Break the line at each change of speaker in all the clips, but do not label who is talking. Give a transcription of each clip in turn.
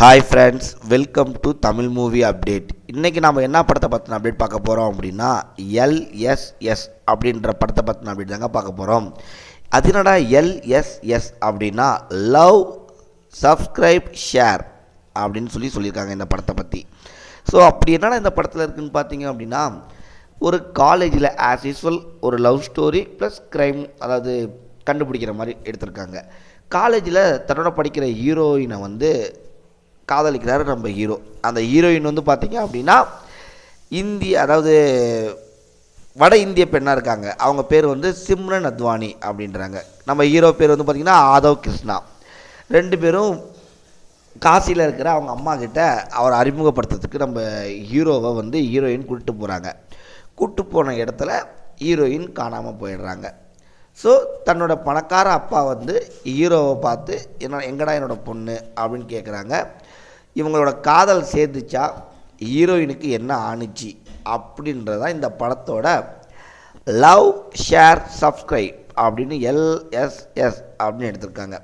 Hi friends, welcome to Tamil movie update. இன்றைக்கி நம்ம என்ன படத்தை பற்றின அப்டேட் பார்க்க போகிறோம் அப்படின்னா எல்எஸ்எஸ் அப்படின்ற படத்தை பற்றின அப்டேட் தாங்க பார்க்க போகிறோம். அது என்னடா எல்எஸ்எஸ் அப்படின்னா லவ் சப்ஸ்கிரைப் ஷேர் அப்படின்னு சொல்லியிருக்காங்க இந்த படத்தை பற்றி. ஸோ அப்படி என்னடா இந்த படத்தில் இருக்குதுன்னு பார்த்தீங்க அப்படின்னா, ஒரு காலேஜில் ஆஸ் யூஸ்வல் ஒரு லவ் ஸ்டோரி ப்ளஸ் க்ரைம், அதாவது கண்டுபிடிக்கிற மாதிரி எடுத்திருக்காங்க. காலேஜில் தன்னோட படிக்கிற ஹீரோயினை காதலிக்கிறாரு நம்ம ஹீரோ. அந்த ஹீரோயின் பார்த்திங்க அப்படின்னா அதாவது வட இந்திய பெண்ணாக இருக்காங்க. அவங்க பேர் சிம்ரன் அத்வானி அப்படின்றாங்க. நம்ம ஹீரோ பேர் பார்த்திங்கன்னா ஆதவ் கிருஷ்ணா. ரெண்டு பேரும் காசியில் இருக்கிற அவங்க அம்மா கிட்ட அவரை அறிமுகப்படுத்துறதுக்கு நம்ம ஹீரோவை ஹீரோயின் கூப்பிட்டு போகிறாங்க. கூப்பிட்டு போன இடத்துல ஹீரோயின் காணாமல் போயிடுறாங்க. ஸோ தன்னோட பணக்கார அப்பா ஹீரோவை பார்த்து எங்கடா என்னோட பொண்ணு அப்படின்னு கேட்குறாங்க. இவங்களோட காதல் சேர்ந்துச்சா, ஹீரோயினுக்கு என்ன ஆணுச்சு அப்படின்றதான் இந்த படத்தோட லவ் ஷேர் சப்ஸ்கிரைப் அப்படின்னு எல்எஸ்எஸ் அப்படின்னு எடுத்திருக்காங்க.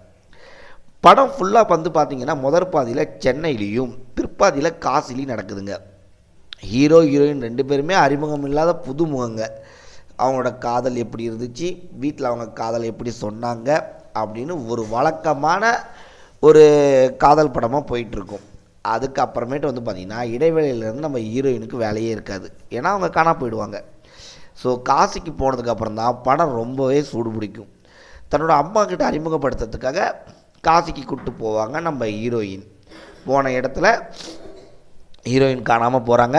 படம் ஃபுல்லாக பார்த்திங்கன்னா முதற் பாதியில் சென்னையிலையும் பிற்பாதியில் காசிலையும் நடக்குதுங்க. ஹீரோ ஹீரோயின் ரெண்டு பேருமே அறிமுகம் இல்லாத புதுமுகங்க. அவங்களோட காதல் எப்படி இருந்துச்சு, வீட்டில் அவங்க காதல் எப்படி சொன்னாங்க அப்படின்னு ஒரு வழக்கமான ஒரு காதல் படமாக போயிட்டுருக்கும். அதுக்கப்புறமேட்டு பார்த்திங்கன்னா இடைவேளையிலேருந்து நம்ம ஹீரோயினுக்கு வேலையே இருக்காது. ஏன்னா அவங்க காணா போயிடுவாங்க. ஸோ காசிக்கு போனதுக்கப்புறம் தான் படம் ரொம்பவே சூடு பிடிக்கும். தன்னோட அம்மா கிட்ட அறிமுகப்படுத்துறதுக்காக காசிக்கு கூப்பிட்டு போவாங்க நம்ம ஹீரோயின். போன இடத்துல ஹீரோயின் காணாமல் போகிறாங்க.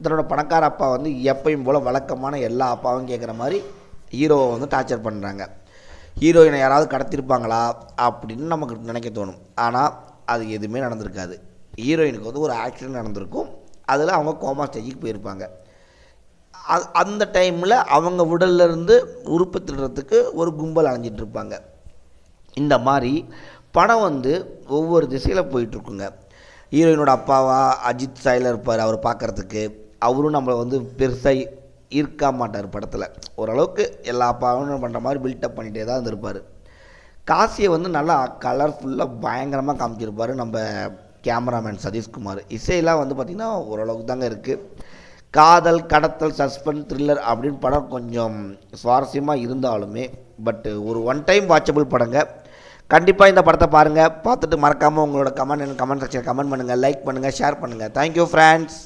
தன்னோட பணக்கார அப்பா எப்பயும் போல் வழக்கமான எல்லா அப்பாவும் கேட்குற மாதிரி ஹீரோவை டார்ச்சர் பண்ணுறாங்க. ஹீரோயினை யாராவது கடத்திருப்பாங்களா அப்படின்னு நமக்கு நினைக்க தோணும். ஆனால் அது எதுவுமே நடந்திருக்காது. ஹீரோயினுக்கு ஒரு ஆக்சிடென்ட் நடந்திருக்கும். அதில் அவங்க கோமா ஸ்டேஜுக்கு போயிருப்பாங்க. அந்த டைமில் அவங்க உடல்லேருந்து உறுப்பு திருடுறதுக்கு ஒரு கும்பல் அலைஞ்சிட்ருப்பாங்க. இந்த மாதிரி படம் ஒவ்வொரு திசையில் போயிட்டுருக்குங்க. ஹீரோயினோட அப்பாவா அஜித் சாயில் இருப்பார். அவர் பார்க்குறதுக்கு அவரும் நம்மளை பெருசாக ஈர்க்க மாட்டார். படத்தில் ஓரளவுக்கு எல்லா அப்பாவும் பண்ணுற மாதிரி பில்டப் பண்ணிகிட்டே தான் இருந்திருப்பார். காசியை நல்லா கலர்ஃபுல்லாக பயங்கரமாக காமிச்சிருப்பார் நம்ம கேமராமேன் சதீஷ்குமார். இசையெல்லாம் பார்த்திங்கன்னா ஓரளவுக்கு தாங்க இருக்குது. காதல், கடத்தல், சஸ்பென்ஸ், த்ரில்லர் அப்படின்னு படம் கொஞ்சம் சுவாரஸ்யமாக இருந்தாலுமே ஒரு ஒன் டைம் வாட்சபிள் படங்க. கண்டிப்பாக இந்த படத்தை பாருங்கள். பார்த்துட்டு மறக்காமல் உங்களோட கமெண்ட் செக்ஷனில் கமெண்ட் பண்ணுங்கள், லைக் பண்ணுங்கள், ஷேர் பண்ணுங்கள். Thank you friends.